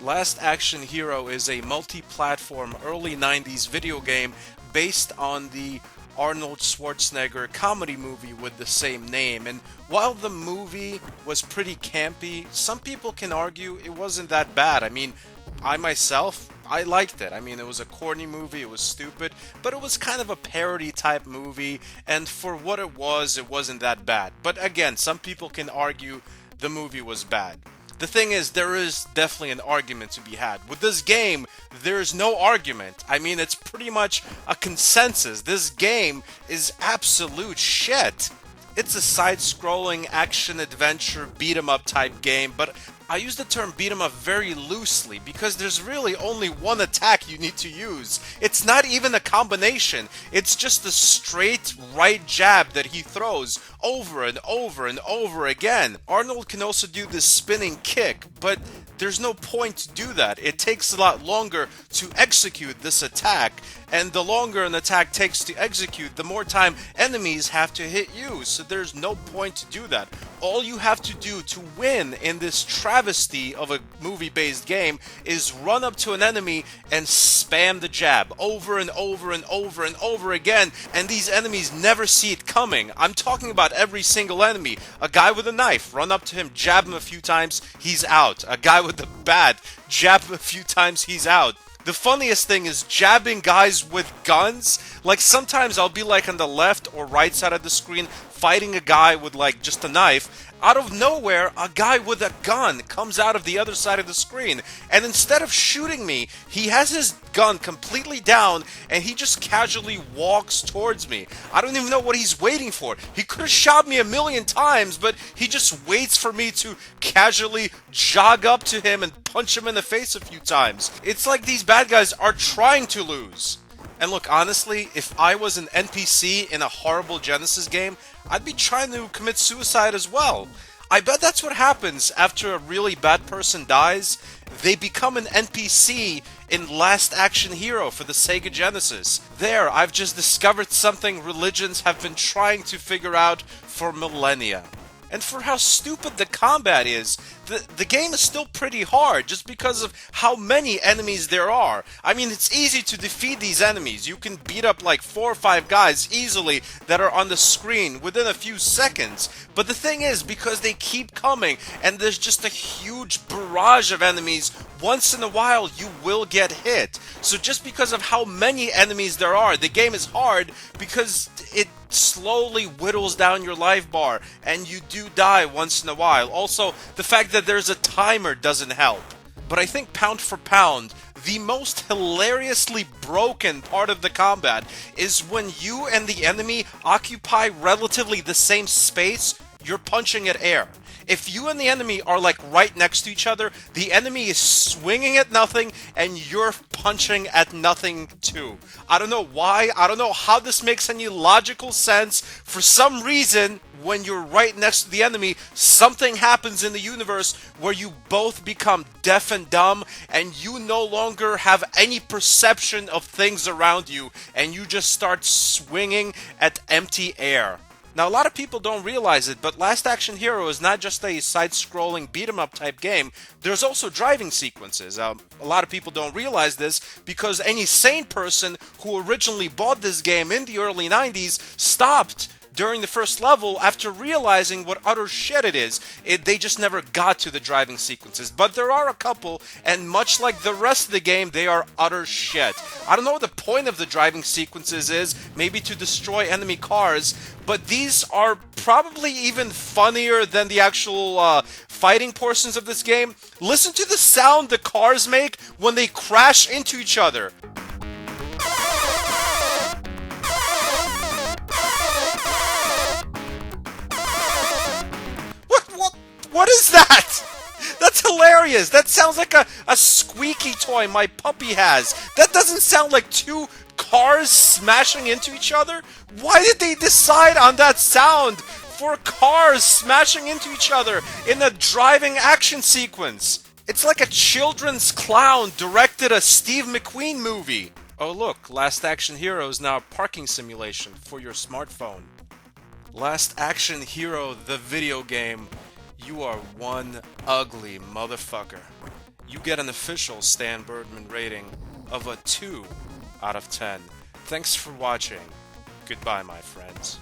Last Action Hero is a multi-platform early 90s video game based on the Arnold Schwarzenegger comedy movie with the same name. And while the movie was pretty campy, some people can argue it wasn't that bad. I mean, I myself, I liked it. I mean, it was a corny movie, it was stupid, but it was kind of a parody type movie, and for what it wasn't that bad. But again, some people can argue the movie was bad. The thing is, there is definitely an argument to be had. With this game, there's no argument. I mean, it's pretty much a consensus. This game is absolute shit. It's a side-scrolling action-adventure beat-em-up type game, but I use the term beat 'em up very loosely because there's really only one attack you need to use. It's not even a combination. It's just a straight right jab that he throws over and over and over again. Arnold can also do this spinning kick, but there's no point to do that. It takes a lot longer to execute this attack, and the longer an attack takes to execute, the more time enemies have to hit you, so there's no point to do that. All you have to do to win in this travesty of a movie-based game is run up to an enemy and spam the jab over and over and over and over again, and these enemies never see it coming. I'm talking about every single enemy. A guy with a knife, run up to him, jab him a few times, he's out. A guy with a bat, jab him a few times, he's out. The funniest thing is jabbing guys with guns. Like, sometimes I'll be like on the left or right side of the screen fighting a guy with like just a knife. Out of nowhere, a guy with a gun comes out of the other side of the screen, and instead of shooting me, he has his gun completely down and he just casually walks towards me. I don't even know what he's waiting for. He could have shot me a million times, but he just waits for me to casually jog up to him and punch him in the face a few times. It's like these bad guys are trying to lose. And look, honestly, if I was an NPC in a horrible Genesis game, I'd be trying to commit suicide as well. I bet that's what happens after a really bad person dies. They become an NPC in Last Action Hero for the Sega Genesis. There, I've just discovered something religions have been trying to figure out for millennia. And for how stupid the combat is, the game is still pretty hard just because of how many enemies there are. I mean, it's easy to defeat these enemies. You can beat up like 4 or 5 guys easily that are on the screen within a few seconds. But the thing is, because they keep coming and there's just a huge barrage of enemies, once in a while you will get hit. So just because of how many enemies there are, the game is hard because it slowly whittles down your life bar and you do die once in a while. Also, the fact that there's a timer doesn't help. But I think pound for pound, the most hilariously broken part of the combat is when you and the enemy occupy relatively the same space, you're punching at air. If you and the enemy are like right next to each other, the enemy is swinging at nothing and you're punching at nothing too. I don't know why, I don't know how this makes any logical sense. For some reason, when you're right next to the enemy, something happens in the universe where you both become deaf and dumb and you no longer have any perception of things around you and you just start swinging at empty air. Now, a lot of people don't realize it, but Last Action Hero is not just a side-scrolling beat-em-up type game. There's also driving sequences. A lot of people don't realize this because any sane person who originally bought this game in the early 90s stopped during the first level after realizing what utter shit it is. They just never got to the driving sequences. But there are a couple, and much like the rest of the game, they are utter shit. I don't know what the point of the driving sequences is, maybe to destroy enemy cars, but these are probably even funnier than the actual fighting portions of this game. Listen to the sound the cars make when they crash into each other. What is that? That's hilarious. That sounds like a squeaky toy my puppy has. That doesn't sound like two cars smashing into each other. Why did they decide on that sound for cars smashing into each other in a driving action sequence? It's like a children's clown directed a Steve McQueen movie. Oh look, Last Action Hero is now a parking simulation for your smartphone. Last Action Hero, the video game. You are one ugly motherfucker. you get an official Stan Birdman rating of a 2 out of 10. Thanks for watching. Goodbye, my friends.